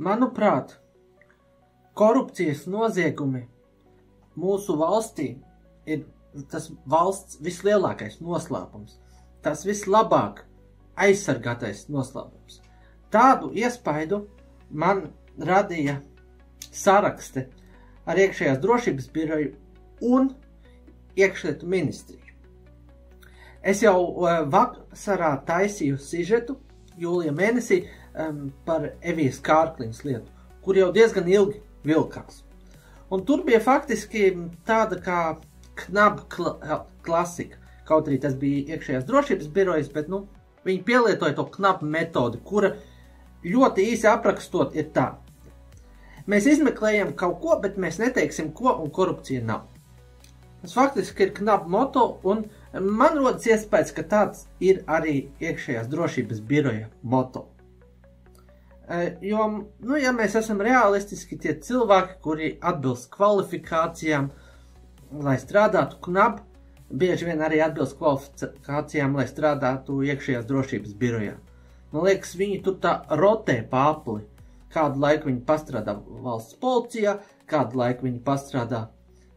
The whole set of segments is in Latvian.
Manuprāt, korupcijas noziegumi mūsu valstī ir tas valsts vislielākais noslēpums, tas vislabāk aizsargātais noslēpums. Tādu iespaidu man radīja sarakste ar iekšējās drošības biroju un iekšlietu ministriju. Es jau vasarā taisīju sižetu jūlija mēnesī par Evijas Kārkliņas lietu, kur jau diezgan ilgi vilkās. Un tur bija faktiski tāda kā knaba klasika. Kaut arī tas bija iekšējās drošības birojas, bet viņi pielietoja to knabu metodi, kura ļoti īsi aprakstot ir tā. Mēs izmeklējam kaut ko, bet mēs neteiksim ko, un korupcija nav. Tas faktiski ir knabu moto, un man rodas iespējas, ka tāds ir arī iekšējās drošības biroja moto. Jo, ja mēs esam realistiski, tie cilvēki, kuri atbilst kvalifikācijām, lai strādātu knabu, bieži vien arī atbilst kvalifikācijām, lai strādātu iekšējās drošības birojā. Man liekas, viņi tur tā rotē pāpli. Kādu laiku viņi pastrādā valsts policijā, kādu laiku viņi pastrādā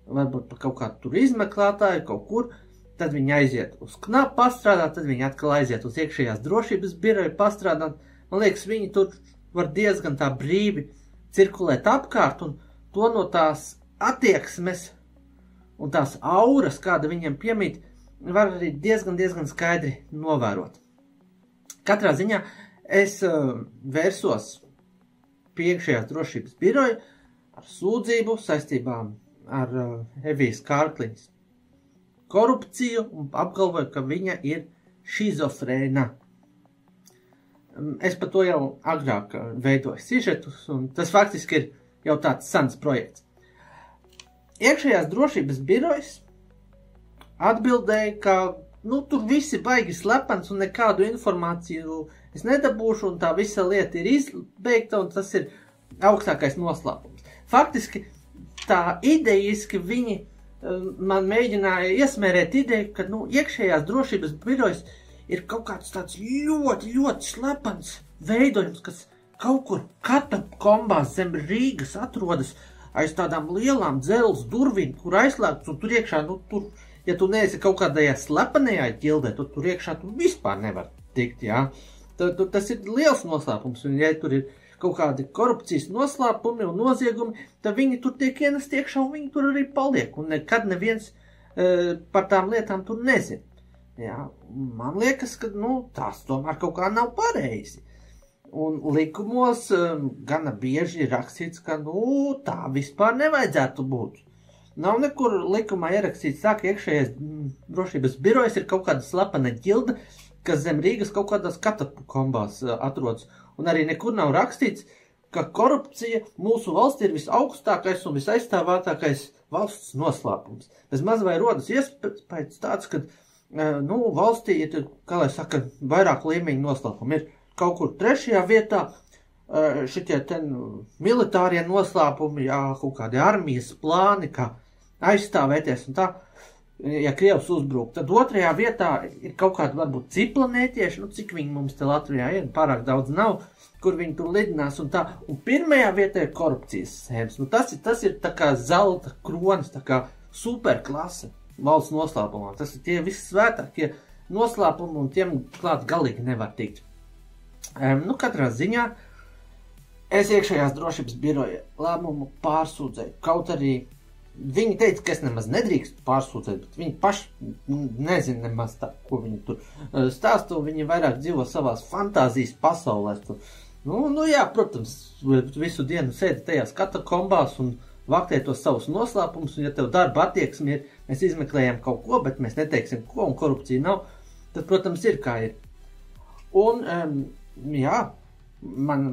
varbūt pa kaut kādu tur izmeklētāju, kaut kur, tad viņi aiziet uz knabu pastrādāt, tad viņi atkal aiziet uz iekšējās drošības biroju pastrādāt. Man liekas, viņi tur var diezgan tā brīvi cirkulēt apkārt, un to no tās attieksmes un tās auras, kāda viņiem piemīt, var arī diezgan skaidri novērot. Katrā ziņā es vērsos pie iekšējās drošības biroja ar sūdzību saistībām ar Evijas Kārkliņas korupciju un apgalvoju, ka viņa ir šizofrēna. Es par to jau agrāk veidoju sižetus, un tas faktiski ir jau tāds sens projekts. Iekšējās drošības birojas atbildēja, ka tur visi baigi slepens un nekādu informāciju es nedabūšu, un tā visa lieta ir izbeigta, un tas ir augstākais noslēpums. Faktiski tā idejiski viņi man mēģināja iesmērēt ideju, ka iekšējās drošības birojas ir kaut kāds tāds ļoti slepens veidojums, kas kaut kur katakombās zem Rīgas atrodas aiz tādām lielām dzelzs durvīm, kur aizslēgts, un tur iekšā, ja tu neesi kaut kādajā slepenajā ķildē, tad tur iekšā tu vispār nevar tikt, jā. Tas ir liels noslēpums, un ja tur ir kaut kādi korupcijas noslēpumi un noziegumi, tad viņi tur tiek ienest iekšā, un viņi tur arī paliek, un nekad neviens par tām lietām tur nezina. Jā, man liekas, ka tās tomēr kaut kā nav pareizi. Un likumos gana bieži ir rakstīts, ka tā vispār nevajadzētu būt. Nav nekur likumā ierakstīts tā, ka iekšējais drošības birojas ir kaut kāda slepena ģilda, kas zem Rīgas kaut kādās katakombās atrodas. Un arī nekur nav rakstīts, ka korupcija mūsu valstī ir visaugstākais un visaizstāvētākais valsts noslēpums. Bez maz vai rodas iespējas tāds, ka valstī ir, kā lai saka, vairāk līmeņu noslēpumi. Ir kaut kur 3. vietā šitie militārie noslēpumi, kaut kādi armijas plāni, kā aizstāvēties un tā, ja Krievs uzbruk. Tad 2. vietā ir kaut kādi varbūt ciplanētieši, cik viņi mums te Latvijā ir, pārāk daudz nav, kur viņi tur lidinās un tā. Un 1. vietā ir korupcijas schēmas. Tas ir tā kā zelta kronis, tā kā superklase valsts noslēpumā. Tas ir tie vissvētākie noslēpumi, un tiem klāt galīgi nevar tikt. Katrā ziņā es iekšējās drošības biroja lēmumu pārsūdzēju. Kaut arī viņi teica, ka es nemaz nedrīkstu pārsūdzēt, bet viņi paši nezina nemaz tā, ko viņi tur stāsta, un viņi vairāk dzīvo savās fantāzijas pasaulēs. Jā, protams, visu dienu sēdi tajās katakombās un vaktē tos savus noslēpumus, un ja tev darba attieksmi ir, mēs izmeklējam kaut ko, bet mēs neteiksim ko, un korupcija nav, tad, protams, ir kā ir. Un, jā, man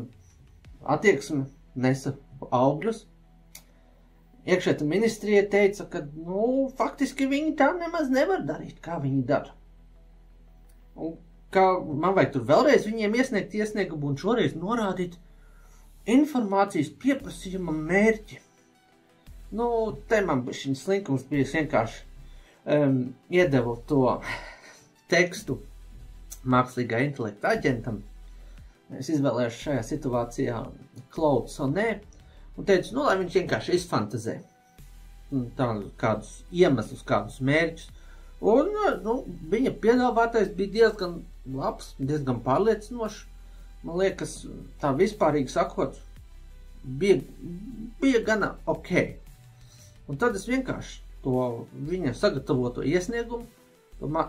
attieksme nesa augļus. Iekšlietu ministrija teica, ka, faktiski viņi tā nemaz nevar darīt, kā viņi dara. Un kā man vajag tur vēlreiz viņiem iesniegt iesniegumu un šoreiz norādīt informācijas pieprasījuma mērķi. Te man šis slinkums bija vienkārši iedevu to tekstu mākslīgā intelekta aģentam. Es izvēlēšu šajā situācijā Claude Sonē, un teicu, nu, lai viņš vienkārši izfantazē kādus iemeslus, kādus mērķus. Un, nu, viņa piedāvātais bija diezgan labs, diezgan pārliecinošs. Man liekas, tā vispārīgi sakot, bija gana ok. Un tad es vienkārši to viņa sagatavoto iesniegumu,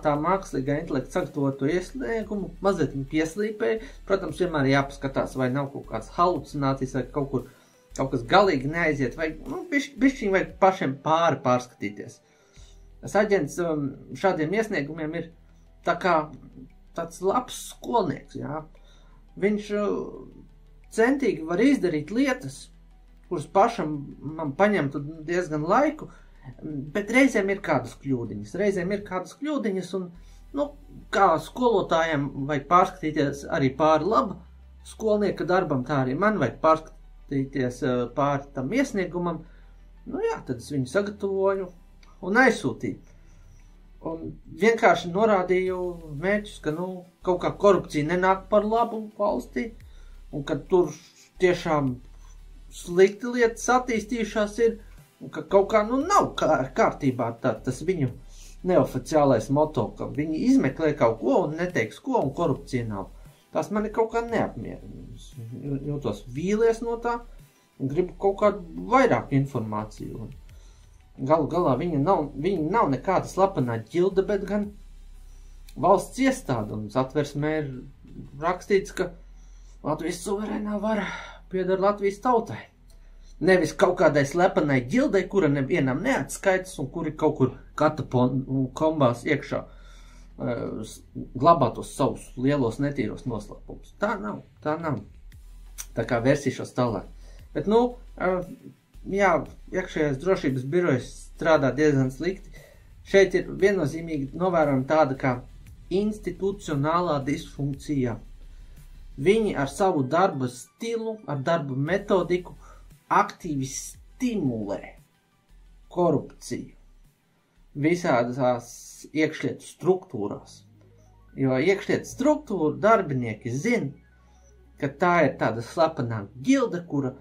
tā mākslīgā intelekta sagatavoto iesniegumu, mazliet pieslīpēju. Protams, vienmēr jāpaskatās, vai nav kaut kāds halucinācijas, vai kaut kas galīgi neaiziet, vai bišķiņ vajag pašiem pārskatīties. Tas aģents šādiem iesniegumiem ir tāds labs skolnieks, jā. Viņš centīgi var izdarīt lietas, kuras pašam man paņemtu diezgan laiku, bet reizēm ir kādas kļūdiņas, un, nu, kā skolotājiem vajag pārskatīties arī pāri laba skolnieka darbam, tā arī man vajag pārskatīties pāri tam iesniegumam. Nu jā, tad es viņu sagatavoju un aizsūtīju. Un vienkārši norādīju mērķus, ka, nu, kaut kā korupcija nenāk par labu valstī, un ka tur tiešām slikti lietas attīstījušās ir, un ka kaut kā, nu, nav kārtībā tas viņu neoficiālais moto, ka viņi izmeklē kaut ko un neteiks ko, un korupcija nav. Tas mani kaut kā neapmierina. Es jūtos vīlies no tā, un gribu kaut kādu vairāk informāciju. Galu galā viņa nav nekāda slapenā ģilde, bet gan valsts iestāde, un satversmē ir rakstīts, ka Latvijas suverēnā vara pieder Latvijas tautai. Nevis kaut kādai slepenai ģildei, kura nevienam neatskaitas un kuri kaut kur katakombās iekšā glabātos savus lielos netīros noslēpumus. Tā nav. Tā kā versīšos tālāk. Bet, nu, jā, iekšējais drošības birojas strādā diezgan slikti. Šeit ir viennozīmīgi novērojama tāda kā institucionālā disfunkcija. Viņi ar savu darba stilu, ar darba metodiku aktīvi stimulē korupciju visādās iekšlietu struktūrās. Jo iekšlietu struktūra darbinieki zina, ka tā ir tāda slepenā ģilde, kura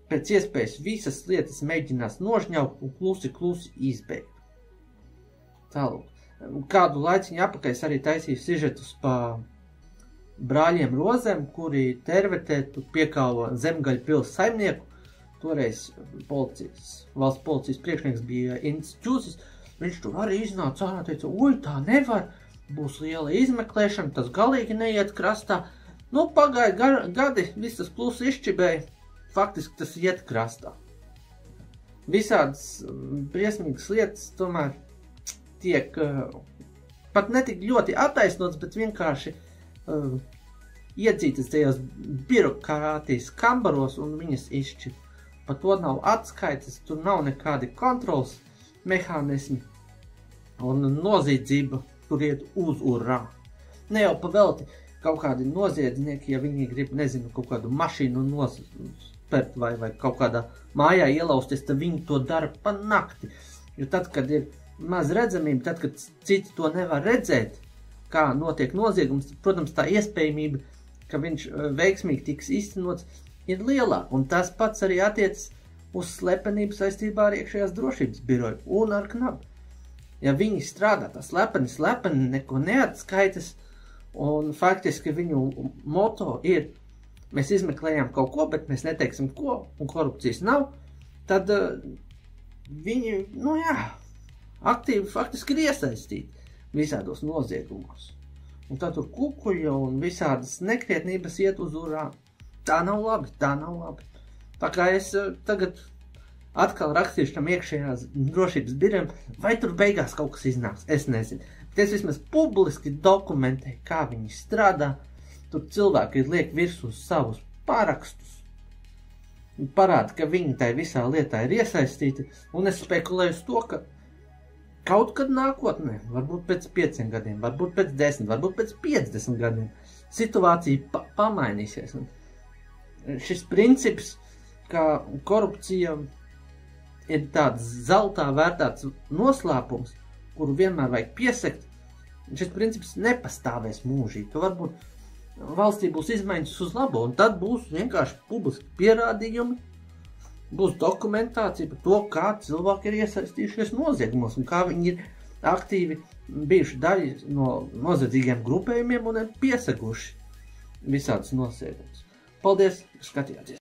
pēc iespējas visas lietas mēģinās nožņaukt un klusi izbeigt. Tālūk. Kādu laiciņu apakaļ arī taisīju sižetus pa brāļiem Rozēm, kuri Tervetē piekāva Zemgaļu pils saimnieku. Toreiz valsts policijas priekšnieks bija Ints Čūsis. Viņš tur arī iznāca ārā, teica, oj, tā nevar, būs liela izmeklēšana, tas galīgi neiet krastā. Nu, pagāja gadi, viss tas klusi izčibēja, faktiski tas iet krastā. Visādas briesmīgas lietas tomēr tiek pat netik ļoti attaisnots, bet vienkārši iedzītas tajos birokrātijas kambaros un viņas izšķir. Par to nav atskaites, tur nav nekādi kontrols mehānismi un noziedzība tur iet uz urā. Ne jau pavelti kaut kādi noziedznieki, ja viņi grib, nezinu, kaut kādu mašīnu nospert vai kaut kādā mājā ielausties, tad viņi to dara pa nakti. Jo tad, kad ir maz redzamība, tad, kad citi to nevar redzēt, kā notiek noziegums, tad, protams, tā iespējamība, ka viņš veiksmīgi tiks īstenots, ir lielāka. Un tas pats arī attiecas uz slepenību saistībā ar iekšējās drošības biroju un ar knabu. Ja viņi strādā tā slepeni, neko neatskaitas, un faktiski viņu moto ir, mēs izmeklējām kaut ko, bet mēs neteiksim ko, un korupcijas nav, tad viņi, nu jā, aktīvi faktiski ir iesaistīti visādos noziegumos. Un tad tur kukuļa un visādas nekrietnības iet uz urā. Tā nav labi. Tā kā es tagad atkal rakstīšu tam iekšējās drošības birojam, vai tur beigās kaut kas iznāks, es nezinu. Bet es vismaz publiski dokumentēju, kā viņi strādā. Tur cilvēki liek virsū savus parakstus. Parāda, ka viņi tai visā lietā ir iesaistīti, un es spekulēju uz to, ka kaut kad nākotnē, varbūt pēc 5 gadiem, varbūt pēc 10, varbūt pēc 50 gadiem, situācija pamainīsies. Un šis princips, ka korupcija ir tāds zeltā vērtāts noslēpums, kuru vienmēr vajag piesekt, šis princips nepastāvēs mūžīgi. Tu varbūt valstī būs izmaiņas uz labo, un tad būs vienkārši publiski pierādījumi, būs dokumentācija par to, kā cilvēki ir iesaistījušies noziegumos, un kā viņi ir aktīvi bijuši daļa no noziedzīgiem grupējumiem un ir pieseguši visādas nosiegumus. Paldies, ka skatījāties!